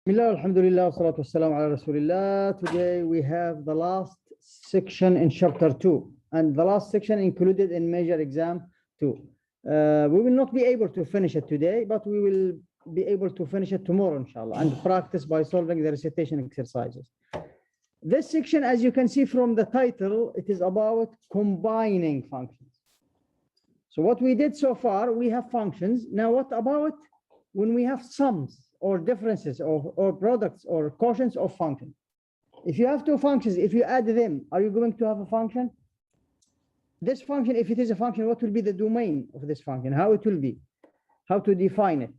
Alhamdulillah, salatu wassalam ala Rasulillah. Today we have the last section in chapter 2, and the last section included in major exam 2. We will not be able to finish it today, but we will be able to finish it tomorrow, inshallah, and practice by solving the recitation exercises. This section, as you can see from the title, it is about combining functions. So what we did so far, we have functions. Now what about when we have sums or differences or products or quotients of functions? If you have two functions, if you add them, are you going to have a function? This function, if it is a function, what will be the domain of this function? How it will be? How to define it?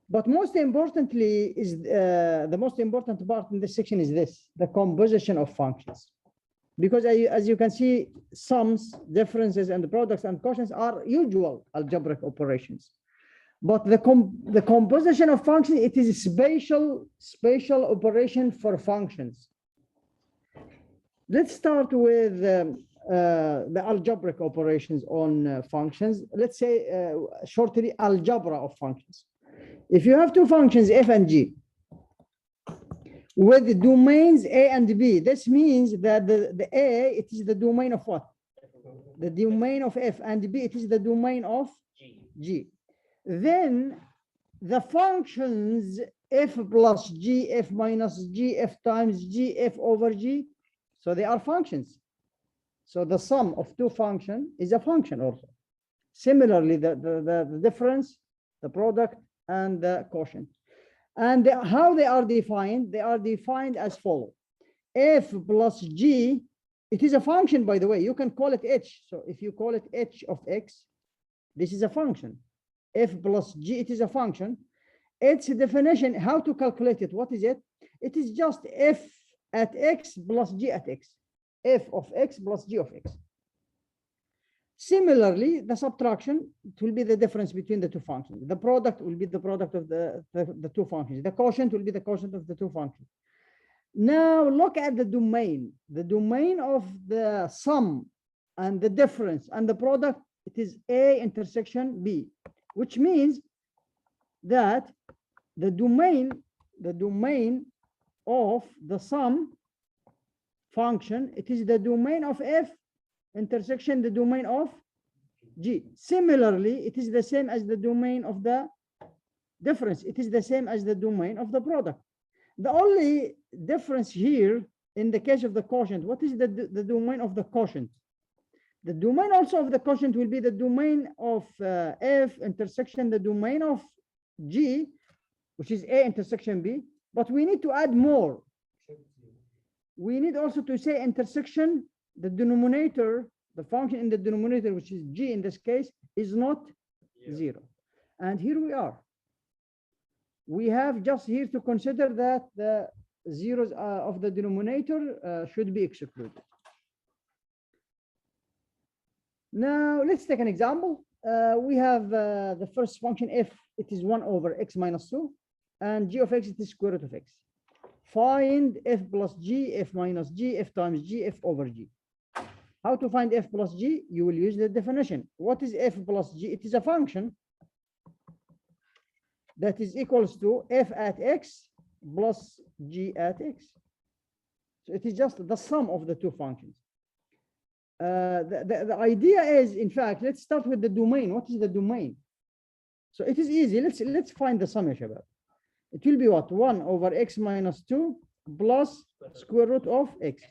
But most importantly is the most important part in this section is this, the composition of functions. Because as you can see, sums, differences, and the products and quotients are usual algebraic operations. But the composition of functions, it is a spatial operation for functions. Let's start with the algebraic operations on functions. Let's say shortly algebra of functions. If you have two functions, f and g, with the domains a and b, this means that the a, it is the domain of what? The domain of f, and b, it is the domain of g. Then the functions f plus g, f minus g, f times g, f over g, so they are functions. So the sum of two functions is a function also. Similarly, the difference, the product, and the quotient. And how they are defined? They are defined as follows. F plus g, it is a function, by the way. You can call it h. So if you call it h of x, this is a function. F plus g, it is a function. Its definition, how to calculate it? What is it? It is just f at x plus g at x. F of x plus g of x. Similarly, the subtraction, it will be the difference between the two functions. The product will be the product of the two functions. The quotient will be the quotient of the two functions. Now look at the domain. The domain of the sum and the difference and the product, it is A intersection B, which means that the domain of the sum function, it is the domain of f intersection the domain of g. Similarly, it is the same as the domain of the difference. It is the same as the domain of the product. The only difference here in the case of the quotient, what is the domain of the quotient? The domain also of the quotient will be the domain of f intersection the domain of g, which is a intersection b, but we need to add more. We need also to say intersection the denominator, the function in the denominator, which is g in this case, is not 0. And here we are. We have just here to consider that the zeros of the denominator should be excluded. Now let's take an example. We have the first function f, it is 1 over x minus 2, and g of x, it is square root of x. Find f plus g, f minus g, f times g, f over g. How to find f plus g? You will use the definition. What is f plus g? It is a function that is equals to f at x plus g at x. So it is just the sum of the two functions. The idea is, in fact, let's start with the domain. What is the domain? So it is easy. Let's find the sum, Shabab. It will be what? 1 over x minus 2 plus square root of x.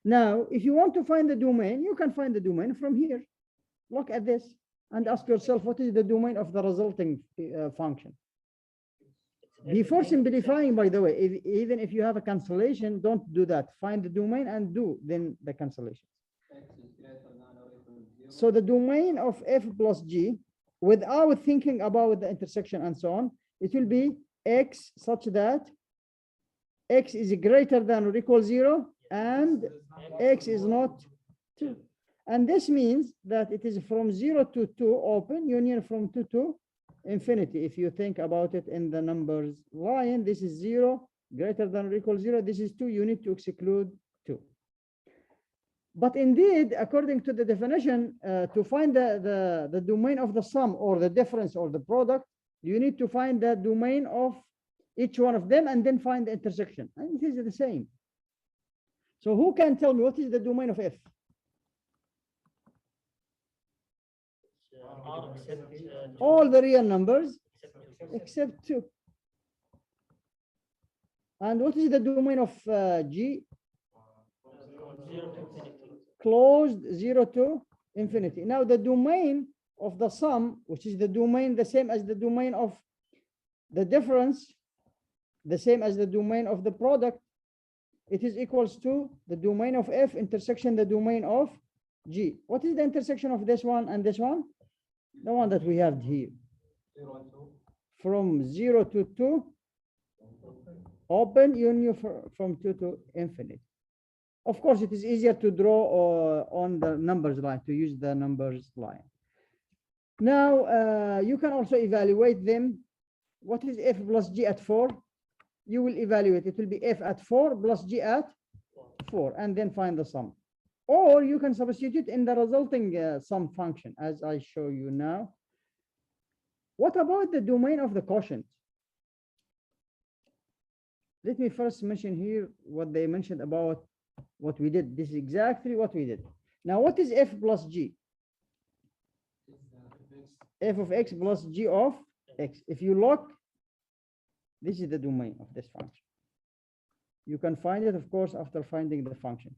Now, if you want to find the domain, you can find the domain from here. Look at this and ask yourself, what is the domain of the resulting function? Before simplifying, by the way, even if you have a cancellation, don't do that. Find the domain and do then the cancellation. So the domain of f plus g, without thinking about the intersection and so on, it will be x such that x is greater than or equal 0 and x is not 2. And this means that it is from 0 to 2 open, union from 2 to infinity. If you think about it in the numbers line, this is 0, greater than or equal 0, this is 2, you need to exclude 2. But indeed, according to the definition, to find the domain of the sum or the difference or the product, you need to find the domain of each one of them and then find the intersection. And it is the same. So who can tell me what is the domain of F? All the real numbers except 2. And what is the domain of G? Closed 0 to infinity. Now the domain of the sum, which is the domain the same as the domain of the difference, the same as the domain of the product, it is equals to the domain of F intersection the domain of G. What is the intersection of this one and this one? The one that we have here. From 0 to 2, open, union from 2 to infinite. Of course, it is easier to draw on the numbers line, to use the numbers line. Now, you can also evaluate them. What is F plus G at 4? You will evaluate. It will be F at 4 plus G at 4, and then find the sum. Or you can substitute in the resulting sum function, as I show you now. What about the domain of the quotient? Let me first mention here what they mentioned about what we did. This is exactly what we did. Now, what is F plus G? F of X plus G of X. If you look, this is the domain of this function. You can find it, of course, after finding the function.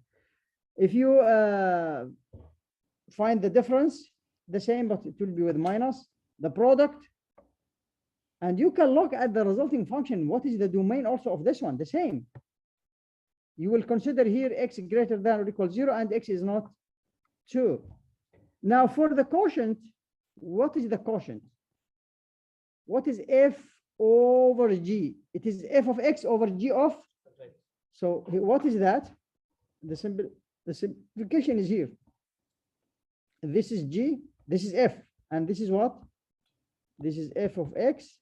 If you find the difference, the same, but it will be with minus the product. And you can look at the resulting function. What is the domain also of this one? The same. You will consider here X greater than or equal 0 and X is not 2. Now for the quotient, what is the quotient? What is F over G? It is F of X over G of. So what is that? The simplification is here. This is G, this is F, and this is what? This is F of X,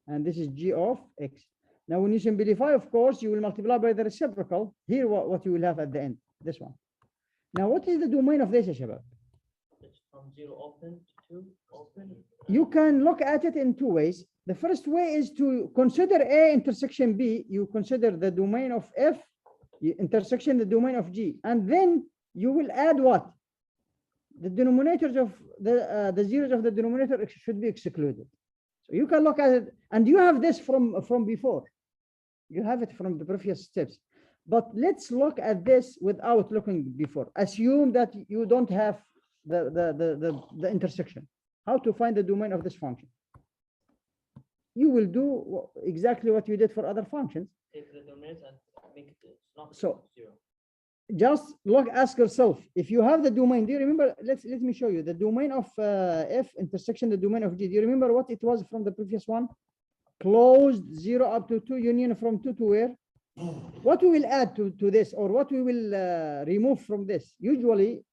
and this is G of X. Now, when you simplify, of course, you will multiply by the reciprocal. Here, what you will have at the end, this one. Now, what is the domain of this, Shabab? From 0 open to 2 open. You can look at it in two ways. The first way is to consider A intersection B. You consider the domain of F, intersection the domain of G, and then you will add what? The denominators of the zeros of the denominator should be excluded. So you can look at it, and you have this from before. You have it from the previous steps. But let's look at this without looking before. Assume that you don't have the intersection. How to find the domain of this function? You will do exactly what you did for other functions. Take the domains and make it not So 0. Just ask yourself, if you have the domain, do you remember? Let me show you the domain of F intersection the domain of G. Do you remember what it was from the previous one? Closed 0 up to 2, union from 2 to where? What we will add to this, or what we will remove from this? Usually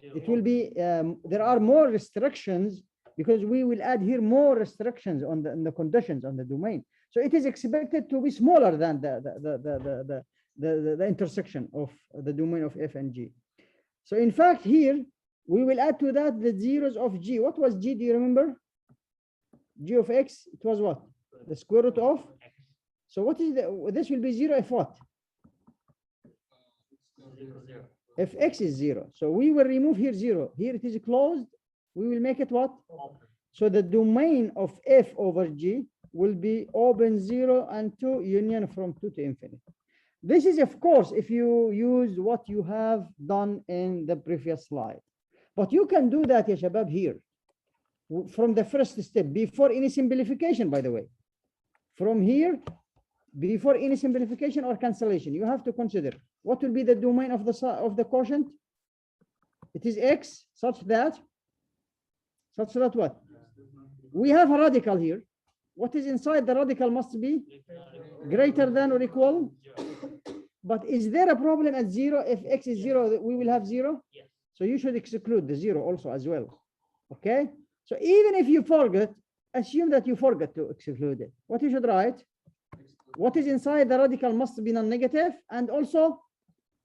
it will be there are more restrictions, because we will add here more restrictions on the conditions on the domain. So it is expected to be smaller than the intersection of the domain of F and G. So in fact, here we will add to that the zeros of G. What was G? Do you remember? G of X, it was what? The square root of. So what is this will be 0 if what? If X is 0. So we will remove here 0. Here it is closed. We will make it what? Open. So the domain of F over G will be open 0 and 2, union from 2 to infinity. This is, of course, if you use what you have done in the previous slide. But you can do that, ya Shabab, here. From the first step, before any simplification, by the way. From here, before any simplification or cancellation, you have to consider what will be the domain of the quotient. It is X, such that what? We have a radical here. What is inside the radical must be greater than or equal. But is there a problem at 0? If X is 0, we will have 0. Yes. So you should exclude the 0 also as well. Okay. So even if you forget, assume that you forgot to exclude it. What you should write? What is inside the radical must be non-negative, and also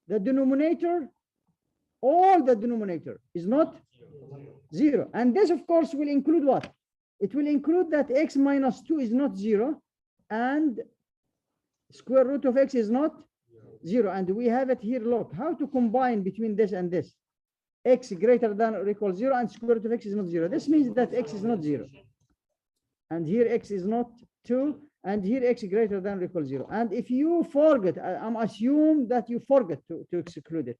the denominator, all the denominator is not 0. And this, of course, will include what? It will include that X minus 2 is not 0, and square root of x is not 0. And we have it here. Look, how to combine between this and this. X greater than or equal 0 and square root of x is not 0. This means that x is not 0. And here x is not 2. And here x greater than or equal 0. And if you forget, I'm assume that you forget to exclude it.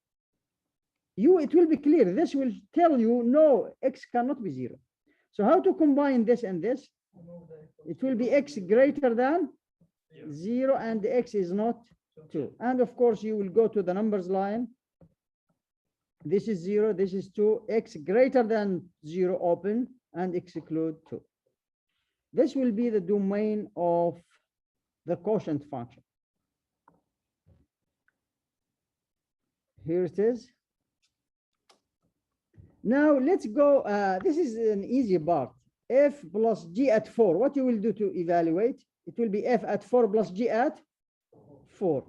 It will be clear. This will tell you, no, x cannot be 0. So how to combine this and this? It will be x greater than 0 and x is not 2. And of course, you will go to the numbers line. This is 0, this is 2, x greater than 0 open and exclude 2. This will be the domain of the quotient function. Here it is. Now let's go. This is an easy part. F plus g at 4. What you will do to evaluate? It will be f at 4 plus g at 4.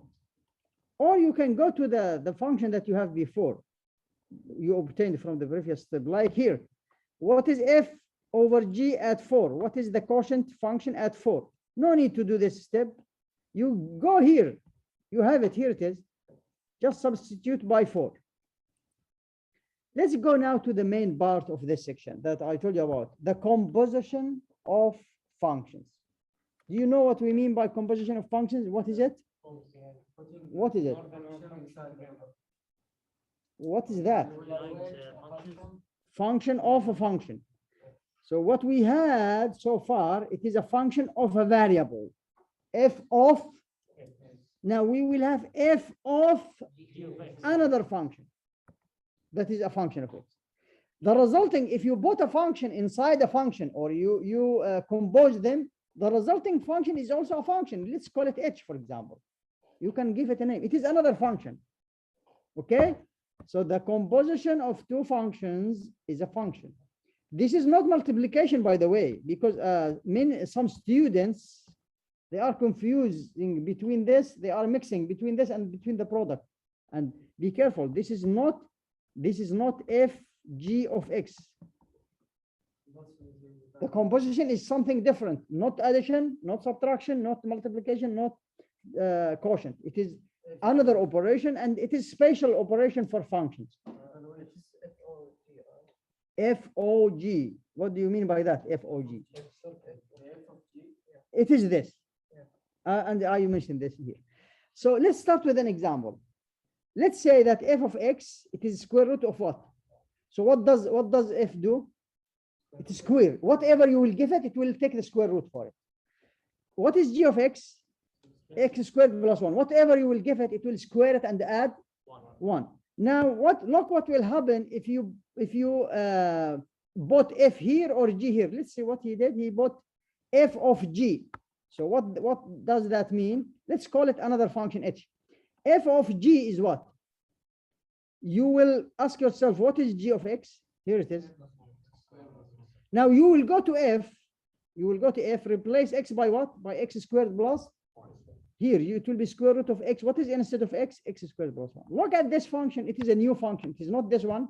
Or you can go to the function that you have before. You obtained from the previous step, like here. What is f over g at 4? What is the quotient function at 4? No need to do this step. You go here. You have it. Here it is. Just substitute by 4. Let's go now to the main part of this section that I told you about, the composition of functions. Do you know what we mean by composition of functions? What is it? What is it? What is that? Function of a function. So what we had so far, it is a function of a variable, f of. Now we will have f of another function. That is a function of x. The resulting, if you put a function inside a function or you compose them, the resulting function is also a function. Let's call it h, for example. You can give it a name. It is another function. Okay? So the composition of two functions is a function. This is not multiplication, by the way, because some students, they are confusing between this, they are mixing between this and between the product. And be careful, this is not f g of x. The composition is something different, not addition, not subtraction, not multiplication, not quotient. It is another operation, and it is spatial operation for functions. FOG. What do you mean by that? FOG. It is this. And I mentioned this here. So let's start with an example. Let's say that f of x, it is square root of what? So what does f do? It is square. Whatever you will give it, it will take the square root for it. What is g of x? X squared plus 1. Whatever you will give it, it will square it and add 1. Now look what will happen if you bought f here or g here. Let's see what he did. He bought f of g. So what does that mean? Let's call it another function h. F of g is what? You will ask yourself, what is g of x? Here it is. Now you will go to f. You will go to f, replace x by what? By x squared plus. Here, it will be square root of x. What is instead of x? X squared plus 1. Look at this function. It is a new function. It is not this one,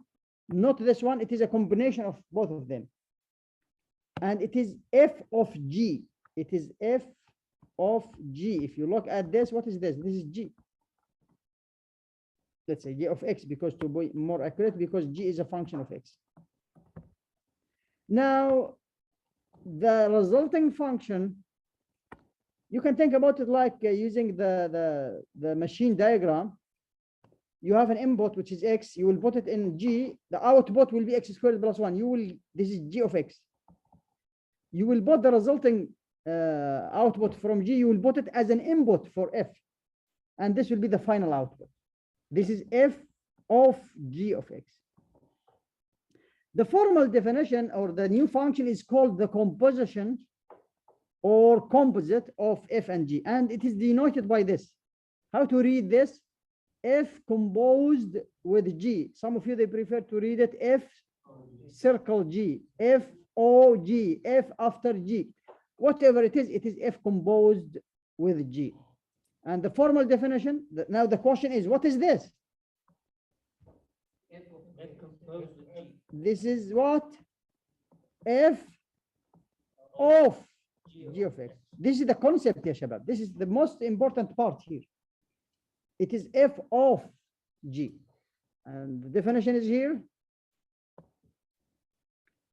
not this one. It is a combination of both of them. And it is f of g. It is f of g. If you look at this, what is this? This is g. Let's say g of x, because to be more accurate, because g is a function of x. Now, the resulting function, you can think about it like using the machine diagram. You have an input, which is x. You will put it in g. The output will be x squared plus 1. This is g of x. You will put the resulting output from g. You will put it as an input for f. And this will be the final output. This is f of g of x. The formal definition or the new function is called the composition or composite of f and g, and it is denoted by this. How to read this? F composed with g. Some of you, they prefer to read it f circle g, f o g, f after g. Whatever it is f composed with g. And the formal definition, now the question is, what is this? This is what? F of. G of X. This is the concept, ya shabab. This is the most important part here. It is f of G. And the definition is here.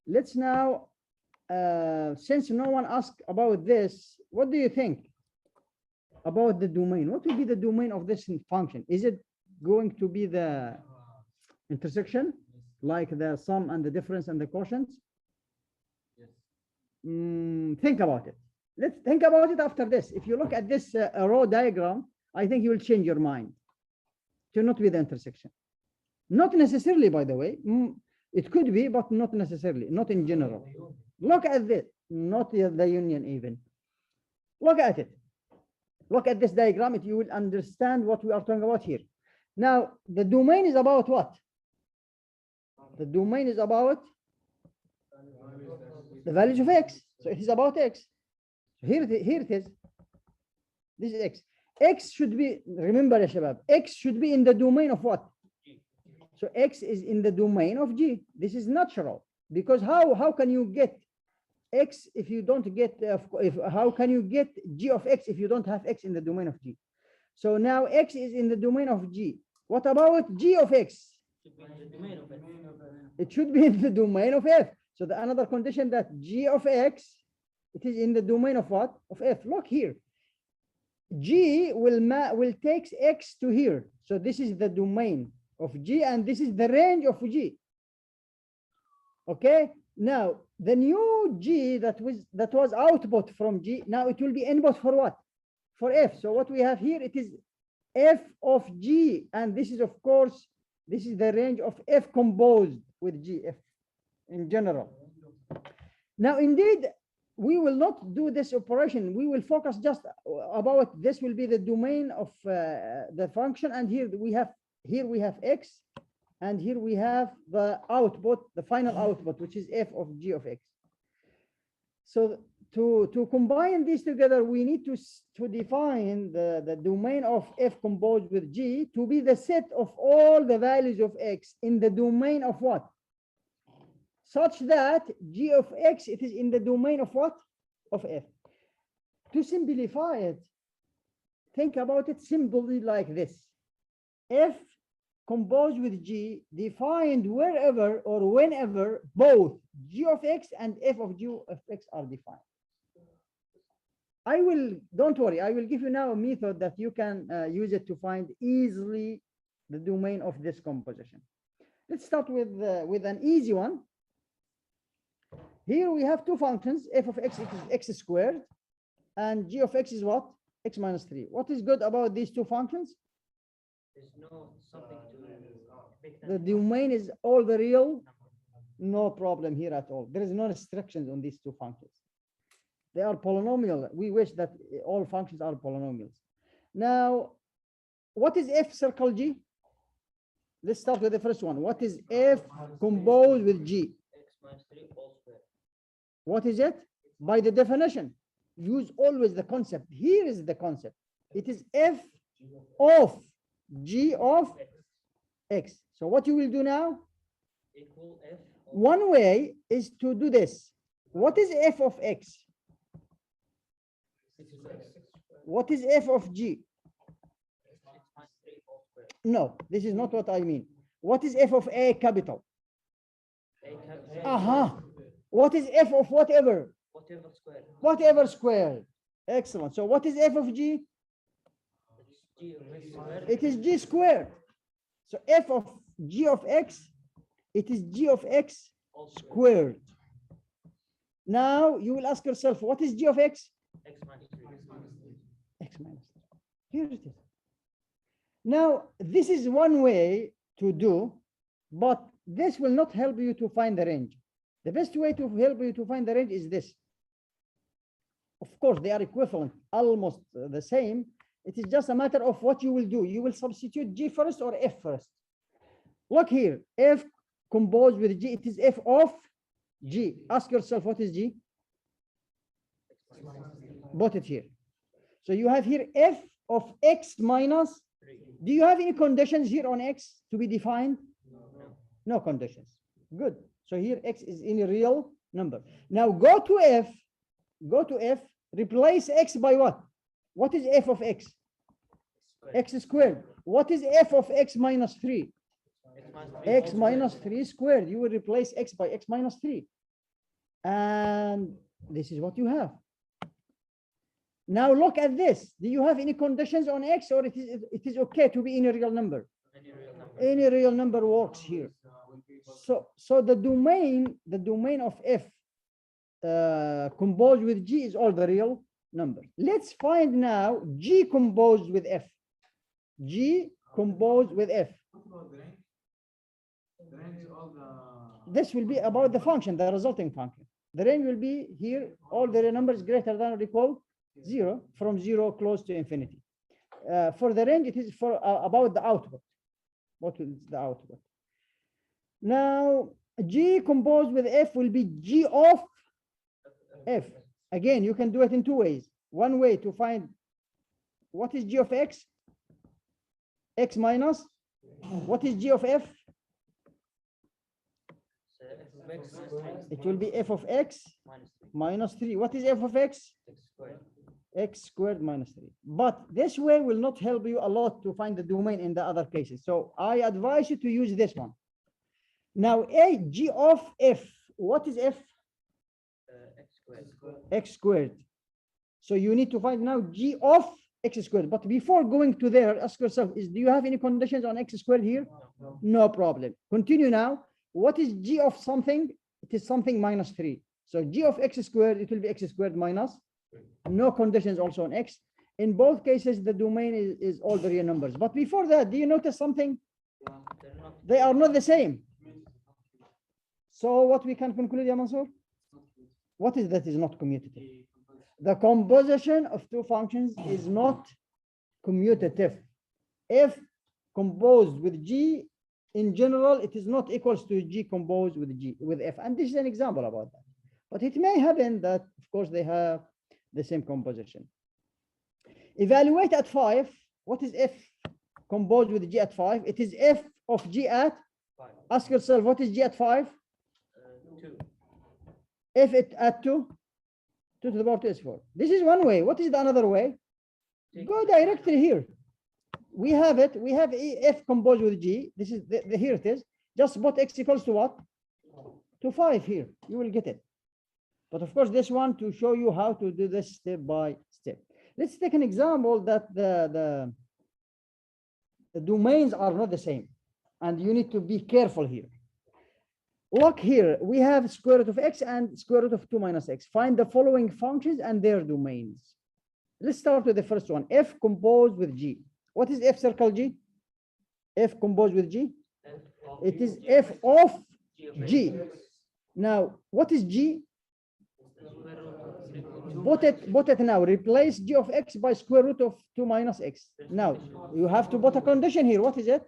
Let's now, since no one asked about this, what do you think about the domain? What will be the domain of this function? Is it going to be the intersection, like the sum and the difference and the quotient? Yes. Think about it. Let's think about it after this. If you look at this row diagram, I think you will change your mind. It will not be the intersection. Not necessarily, by the way. It could be, but not necessarily, not in general. Look at this, not the union even. Look at it. Look at this diagram, you will understand what we are talking about here. Now, the domain is about what? The domain is about the values of X. So it is about X. Here it is. This is X. X should be, remember, ya shabab, X should be in the domain of what? So X is in the domain of G. This is natural, because how can you get X if you don't get, how can you get G of X if you don't have X in the domain of G? So now X is in the domain of G. What about G of X? It should be in the domain of F. So the another condition that G of X, it is in the domain of what? Of F. Look here. G will take X to here. So this is the domain of G, and this is the range of G. Okay. Now the new G that was output from G, now it will be input for what? For F. So what we have here, it is F of G, and this is, of course, this is the range of F composed with G, F in general. Now, indeed, we will not do this operation. We will focus just about this will be the domain of the function, and here we have X, and here we have the output, the final output, which is F of G of X. So to combine these together, we need to define the domain of F composed with G to be the set of all the values of X in the domain of what? Such that G of X, it is in the domain of what? Of F. To simplify it, think about it simply like this. F composed with G defined wherever or whenever both G of X and F of G of X are defined. Don't worry, I will give you now a method that you can use it to find easily the domain of this composition. Let's start with an easy one. Here we have two functions, F of X equals X squared, and G of X is what? X minus 3. What is good about these two functions? There's no something to The domain is all the real, no problem here at all. There is no restrictions on these two functions. They are polynomial. We wish that all functions are polynomials. Now, what is F circle G? Let's start with the first one. What is F composed with G? X minus 3 all square. What is it? By the definition, use always the concept. Here is the concept. It is F of G of X. So what you will do now? Equal F. One way is to do this. What is F of X? What is F of G? No, this is not what I mean. What is F of A capital? What is F of whatever? Whatever square. Whatever squared. Excellent. So what is F of G? G of X squared. It is G squared. So F of G of X, it is G of X squared. Now you will ask yourself, what is G of X? X minus 3. X minus 3. Here it is. Now, this is one way to do, but this will not help you to find the range. The best way to help you to find the range is this. Of course, they are equivalent, almost the same. It is just a matter of what you will do. You will substitute G first or F first. Look here, F composed with G, it is F of G. Ask yourself, what is G? Put it here. So you have here F of X minus 3. Do you have any conditions here on X to be defined? No conditions. Good. So here X is in a real number. Now go to F go to f, replace x by what? What is f of x? X squared. What is f of x minus 3? X minus 3 squared. You will replace x by x minus 3. And this is what you have. Now look at this. Do you have any conditions on x, or it is okay to be any real number? Any real number works here. So the domain of f composed with g is all the real numbers. Let's find now g composed with f. G composed with f. This will be about the function, the resulting function. The range will be here, all the numbers greater than or equal 0, from 0 close to infinity. For the range, it is for about the output. What is the output? Now, g composed with f will be g of f. Again, you can do it in two ways. One way to find what is g of x? X minus. What is g of f? It will be f of x minus 3. What is f of x? X squared minus 3. But this way will not help you a lot to find the domain in the other cases. So I advise you to use this one. Now, g of f. What is f? X squared. So you need to find now g of x squared. But before going to there, ask yourself, do you have any conditions on x squared here? No problem. Continue now. What is g of something? It is something minus 3. So g of x squared, it will be x squared minus. No conditions also on x. In both cases, the domain is all the real numbers. But before that, do you notice something? They are not the same. So what we can conclude, Ya Mansour? What is that is not commutative? The composition of two functions is not commutative. F composed with g, in general, it is not equals to g composed with f. And this is an example about that. But it may happen that, of course, they have the same composition. Evaluate at 5. What is f composed with g at 5? It is f of g at 5. Ask yourself, what is g at 5? 2. F it at 2. 2 to the power 2 is 4. This is one way. What is the another way? Go directly here. We have it. We have f composed with g. This is here it is. Just put x equals to what? To 5 here. You will get it. But of course, this one to show you how to do this step by step. Let's take an example that the domains are not the same. And you need to be careful here. Look here, we have square root of x and square root of 2 minus x. Find the following functions and their domains. Let's start with the first one, f composed with g. What is f circle g? F composed with g? It is f of g. Now, what is g? Put it now. Replace g of x by square root of 2 minus x. Now, you have to put a condition here. What is it?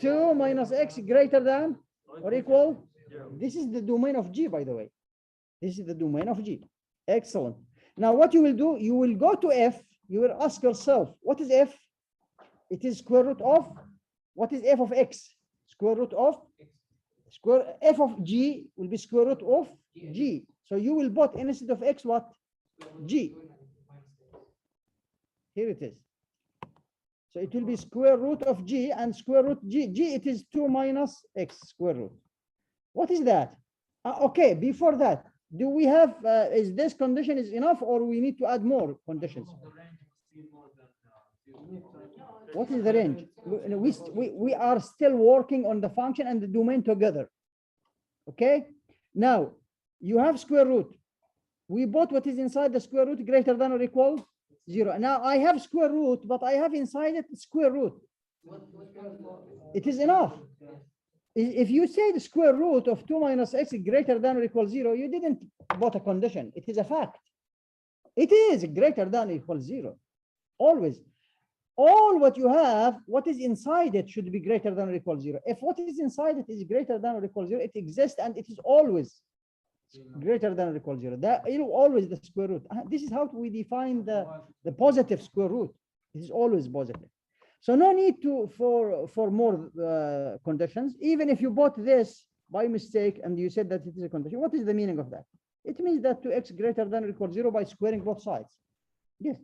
2 minus x greater than or equal? This is the domain of g, by the way. This is the domain of g. Excellent. Now, what you will do, you will go to f. You will ask yourself, what is f? It is square root of, what is f of x? Square root of, f of g will be square root of g. So you will put instead of x what? G. Here it is. So it will be square root of g and square root g. G, it is 2 minus x square root. What is that? Okay, before that, do we have, is this condition is enough or we need to add more conditions? What is the range? We are still working on the function and the domain together. Okay, now you have square root. We put what is inside the square root greater than or equal 0. Now I have square root, but I have inside it square root. It is enough. If you say the square root of 2 minus x greater than or equal 0, you didn't put a condition. It is a fact. It is greater than or equal 0. Always. All what you have, what is inside it should be greater than or equal 0. If what is inside it is greater than or equal 0, it exists and it is always greater than or equal 0. That is always the square root. This is how we define the positive square root. It is always positive. So no need to for more conditions. Even if you bought this by mistake and you said that it is a condition, what is the meaning of that? It means that 2x greater than or equal 0 by squaring both sides. Yes.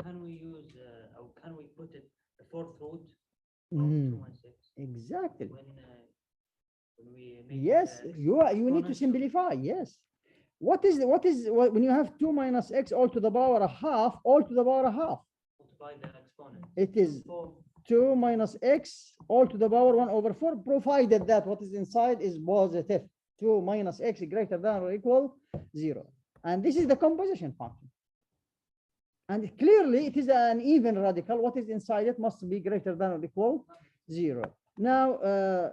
Can we use or can we put it the fourth root of Mm, 2 and 6 exactly. when we make Yes, it, you need to exponential? simplify. Yes. What when you have 2 minus x all to the power a half, all to the power a half? Multiply the exponent. It is 4. 2 minus x all to the power 1 over 4, provided that what is inside is positive. 2 minus x greater than or equal 0. And this is the composition function. And clearly it is an even radical. What is inside it must be greater than or equal 0. Now,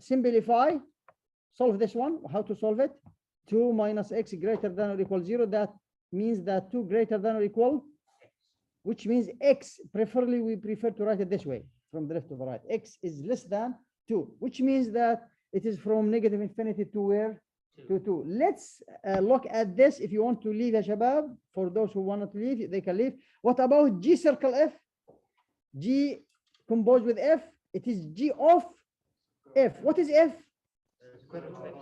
simplify, solve this one. How to solve it? 2 minus x greater than or equal 0. That means that 2 greater than or equal, which means x, preferably we prefer to write it this way, from the left to the right. X is less than 2, which means that it is from negative infinity to where? To 2. Let's look at this. If you want to leave, ya shabab, for those who want to leave, they can leave. What about G circle F? G composed with F, it is G of F. What is F? Square root of x.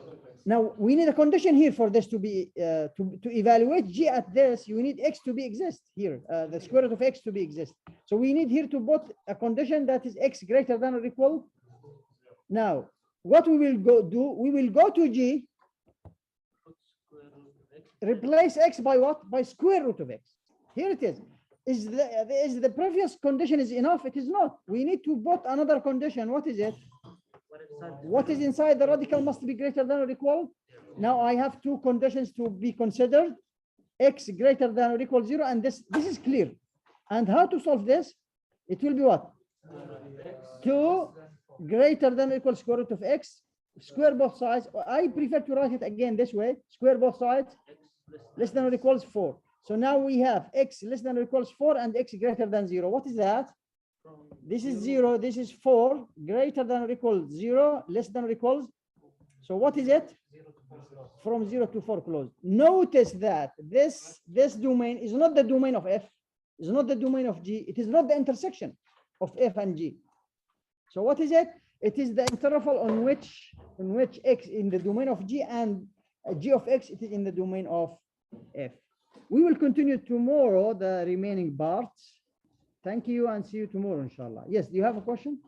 Now we need a condition here for this to be to evaluate G at this. You need x to be exist here, the square root of x to be exist. So we need here to put a condition that is x greater than or equal. Now what we will go do? We will go to G, Put square root of x. replace x by what? By square root of x. Here it is. Is the previous condition is enough? It is not. We need to put another condition. What is it? What is inside the radical must be greater than or equal. Now I have two conditions to be considered: x greater than or equal 0, and this is clear. And how to solve this? It will be what? 2 greater than or equal square root of x, square both sides. I prefer to write it again this way: square both sides, less than or equals 4. So now we have x less than or equals 4 and x greater than 0. What is that? This is 0, this is 4, greater than or equal 0, less than or equals. So what is it? From 0 to 4 closed. Notice that this domain is not the domain of F, is not the domain of G, it is not the intersection of F and G. So what is it? It is the interval on which x in the domain of G and G of x, it is in the domain of F. We will continue tomorrow the remaining parts. Thank you and see you tomorrow, inshallah. Yes, do you have a question?